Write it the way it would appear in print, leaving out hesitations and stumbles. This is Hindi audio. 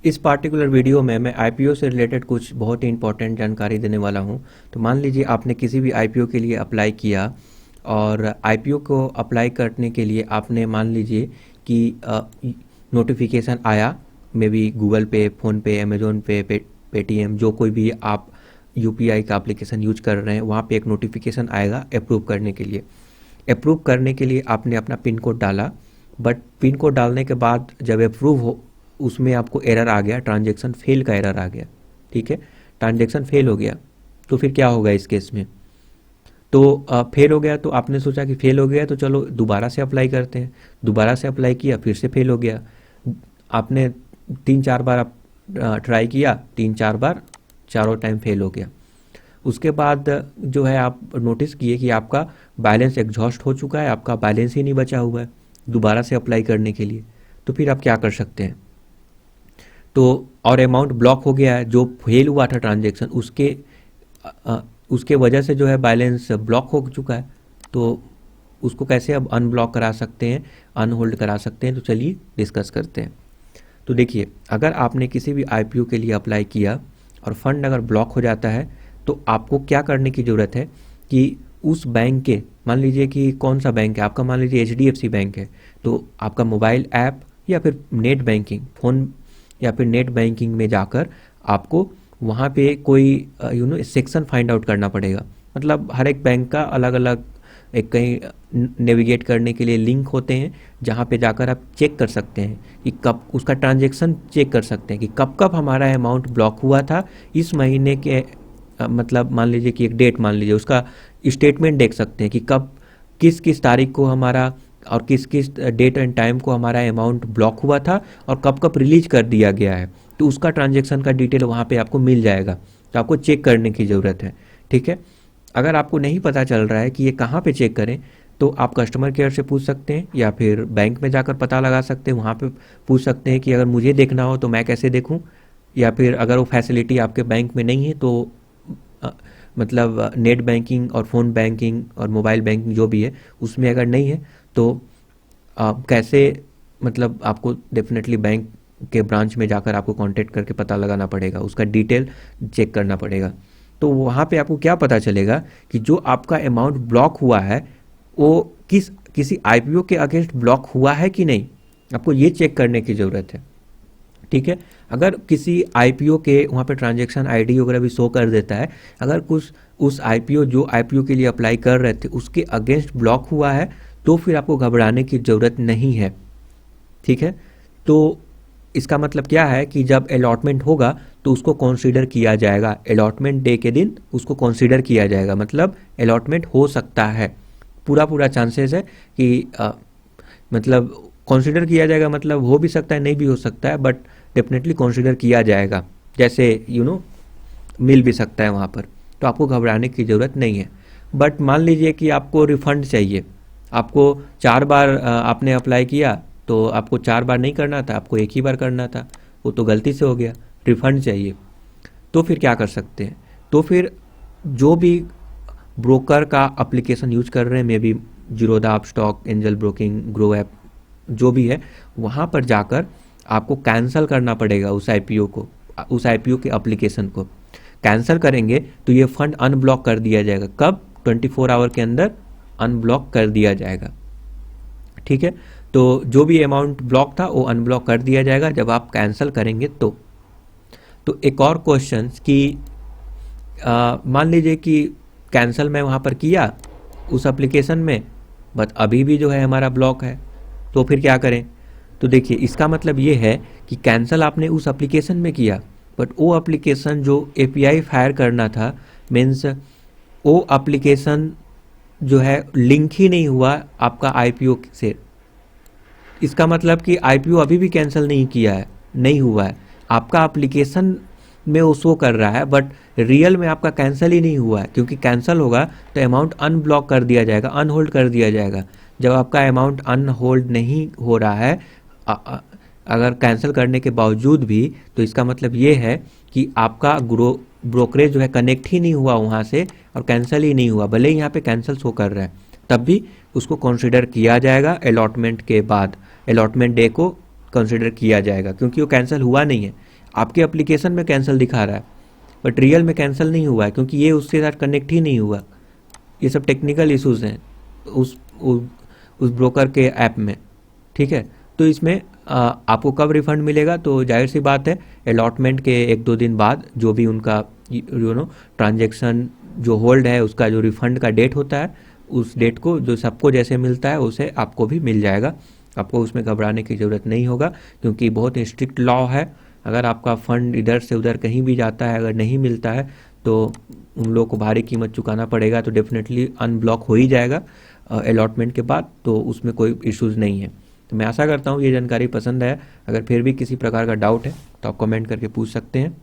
इस पार्टिकुलर वीडियो में मैं आईपीओ से रिलेटेड कुछ बहुत ही इंपॉर्टेंट जानकारी देने वाला हूं। तो मान लीजिए आपने किसी भी आईपीओ के लिए अप्लाई किया और आईपीओ को अप्लाई करने के लिए आपने मान लीजिए कि नोटिफिकेशन आया, मे बी गूगल पे, फ़ोनपे, अमेज़न पे, पेटीएम, जो कोई भी आप यूपीआई का एप्लीकेशन यूज कर रहे हैं वहाँ पे एक नोटिफिकेशन आएगा अप्रूव करने के लिए। अप्रूव करने के लिए आपने अपना पिन कोड डाला, बट पिन कोड डालने के बाद जब अप्रूव हो उसमें आपको एरर आ गया, ट्रांजैक्शन फेल का एरर आ गया। ठीक है, ट्रांजैक्शन फेल हो गया तो फिर क्या होगा इस केस में? तो फेल हो गया तो आपने सोचा कि फेल हो गया तो चलो दोबारा से अप्लाई करते हैं। दोबारा से अप्लाई किया, फिर से फेल हो गया। आपने 3-4 बार ट्राई किया, 3-4 बार, चारों टाइम फेल हो गया। उसके बाद जो है आप नोटिस किए कि आपका बैलेंस एग्जॉस्ट हो चुका है, आपका बैलेंस ही नहीं बचा हुआ है दोबारा से अप्लाई करने के लिए। तो फिर आप क्या कर सकते हैं? तो और अमाउंट ब्लॉक हो गया है, जो फेल हुआ था ट्रांजैक्शन उसके वजह से जो है बैलेंस ब्लॉक हो चुका है। तो उसको कैसे अब अनब्लॉक करा सकते हैं, अनहोल्ड करा सकते हैं? तो चलिए डिस्कस करते हैं। तो देखिए, अगर आपने किसी भी आईपीओ के लिए अप्लाई किया और फंड अगर ब्लॉक हो जाता है तो आपको क्या करने की ज़रूरत है कि उस बैंक के, मान लीजिए कि कौन सा बैंक है आपका, मान लीजिए एचडीएफसी बैंक है, तो आपका मोबाइल ऐप या फिर नेट बैंकिंग, फ़ोन या फिर नेट बैंकिंग में जाकर आपको वहाँ पे कोई सेक्शन फाइंड आउट करना पड़ेगा। मतलब हर एक बैंक का अलग अलग एक कहीं नेविगेट करने के लिए लिंक होते हैं जहाँ पे जाकर आप चेक कर सकते हैं कि कब उसका ट्रांजैक्शन चेक कर सकते हैं कि कब कब हमारा अमाउंट ब्लॉक हुआ था इस महीने के। मतलब मान लीजिए कि एक डेट, मान लीजिए उसका स्टेटमेंट देख सकते हैं कि कब किस किस तारीख को हमारा और किस किस डेट एंड टाइम को हमारा अमाउंट ब्लॉक हुआ था और कब कब रिलीज कर दिया गया है। तो उसका ट्रांजैक्शन का डिटेल वहाँ पे आपको मिल जाएगा, तो आपको चेक करने की ज़रूरत है। ठीक है, अगर आपको नहीं पता चल रहा है कि ये कहाँ पे चेक करें तो आप कस्टमर केयर से पूछ सकते हैं या फिर बैंक में जाकर पता लगा सकते हैं। वहाँ पे पूछ सकते हैं कि अगर मुझे देखना हो तो मैं कैसे देखूँ, या फिर अगर वो फैसिलिटी आपके बैंक में नहीं है तो अ, मतलब नेट बैंकिंग और फ़ोन बैंकिंग और मोबाइल बैंकिंग जो भी है उसमें अगर नहीं है तो आप कैसे, मतलब आपको डेफिनेटली बैंक के ब्रांच में जाकर आपको कांटेक्ट करके पता लगाना पड़ेगा, उसका डिटेल चेक करना पड़ेगा। तो वहाँ पे आपको क्या पता चलेगा कि जो आपका अमाउंट ब्लॉक हुआ है वो किसी आईपीओ के अगेंस्ट ब्लॉक हुआ है कि नहीं, आपको ये चेक करने की ज़रूरत है। ठीक है, अगर किसी आईपीओ के वहाँ पे ट्रांजैक्शन आईडी वगैरह भी शो कर देता है, अगर कुछ उस आईपीओ जो आईपीओ के लिए अप्लाई कर रहे थे उसके अगेंस्ट ब्लॉक हुआ है तो फिर आपको घबराने की ज़रूरत नहीं है। ठीक है, तो इसका मतलब क्या है कि जब अलॉटमेंट होगा तो उसको कंसीडर किया जाएगा, अलॉटमेंट डे के दिन उसको कंसीडर किया जाएगा। मतलब अलॉटमेंट हो सकता है, पूरा पूरा चांसेस है कि मतलब कंसीडर किया जाएगा, मतलब हो भी सकता है नहीं भी हो सकता है, बट डेफिनेटली कंसीडर किया जाएगा। जैसे मिल भी सकता है वहाँ पर, तो आपको घबराने की ज़रूरत नहीं है। बट मान लीजिए कि आपको रिफ़ंड चाहिए, आपको 4 बार आपने अप्लाई किया तो आपको 4 बार नहीं करना था, आपको एक ही बार करना था, वो तो गलती से हो गया, रिफ़ंड चाहिए। तो फिर क्या कर सकते हैं? तो फिर जो भी ब्रोकर का एप्लीकेशन यूज कर रहे हैं, may be Zerodha, Upstox, angel broking, grow app, जो भी है, वहाँ पर जाकर आपको कैंसिल करना पड़ेगा उस आईपीओ को, उस आईपीओ के एप्लीकेशन को। कैंसिल करेंगे तो ये फंड अनब्लॉक कर दिया जाएगा। कब? 24 आवर के अंदर अनब्लॉक कर दिया जाएगा। ठीक है, तो जो भी अमाउंट ब्लॉक था वो अनब्लॉक कर दिया जाएगा जब आप कैंसिल करेंगे तो एक और क्वेश्चन कि मान लीजिए कि कैंसिल मैं वहाँ पर किया उस एप्लीकेशन में, बट अभी भी जो है हमारा ब्लॉक है, तो फिर क्या करें? तो देखिए, इसका मतलब ये है कि कैंसिल आपने उस एप्लीकेशन में किया, बट वो एप्लीकेशन जो एपीआई फायर करना था, मीन्स वो एप्लीकेशन जो है लिंक ही नहीं हुआ आपका आईपीओ से। इसका मतलब कि आईपीओ अभी भी कैंसिल नहीं किया है, नहीं हुआ है, आपका एप्लीकेशन में वो शो कर रहा है, बट रियल में आपका कैंसिल ही नहीं हुआ है। क्योंकि कैंसिल होगा तो अमाउंट अनब्लॉक कर दिया जाएगा, अनहोल्ड कर दिया जाएगा। जब आपका अमाउंट अनहोल्ड नहीं हो रहा है अगर कैंसिल करने के बावजूद भी, तो इसका मतलब ये है कि आपका ब्रोकरेज जो है कनेक्ट ही नहीं हुआ वहाँ से और कैंसिल ही नहीं हुआ, भले ही यहाँ पे कैंसिल शो कर रहा है, तब भी उसको कंसिडर किया जाएगा अलॉटमेंट के बाद, अलॉटमेंट डे को कंसिडर किया जाएगा, क्योंकि वो कैंसिल हुआ नहीं है। आपके एप्लीकेशन में कैंसिल दिखा रहा है बट रियल में कैंसिल नहीं हुआ है, क्योंकि ये उसके साथ कनेक्ट ही नहीं हुआ। ये सब टेक्निकल इश्यूज हैं उस ब्रोकर के ऐप में, ठीक है। तो इसमें आपको कब रिफंड मिलेगा, तो जाहिर सी बात है अलॉटमेंट के 1-2 दिन बाद जो भी उनका ट्रांजैक्शन जो होल्ड है उसका जो रिफंड का डेट होता है, उस डेट को जो सबको जैसे मिलता है उसे आपको भी मिल जाएगा। आपको उसमें घबराने की ज़रूरत नहीं होगा, क्योंकि बहुत ही स्ट्रिक्ट लॉ है। अगर आपका फंड इधर से उधर कहीं भी जाता है, अगर नहीं मिलता है तो उन लोगों को भारी कीमत चुकाना पड़ेगा, तो डेफिनेटली अनब्लॉक हो ही जाएगा अलॉटमेंट के बाद, तो उसमें कोई इश्यूज़ नहीं है। तो मैं आशा करता हूँ ये जानकारी पसंद है। अगर फिर भी किसी प्रकार का डाउट है तो आप कमेंट करके पूछ सकते हैं।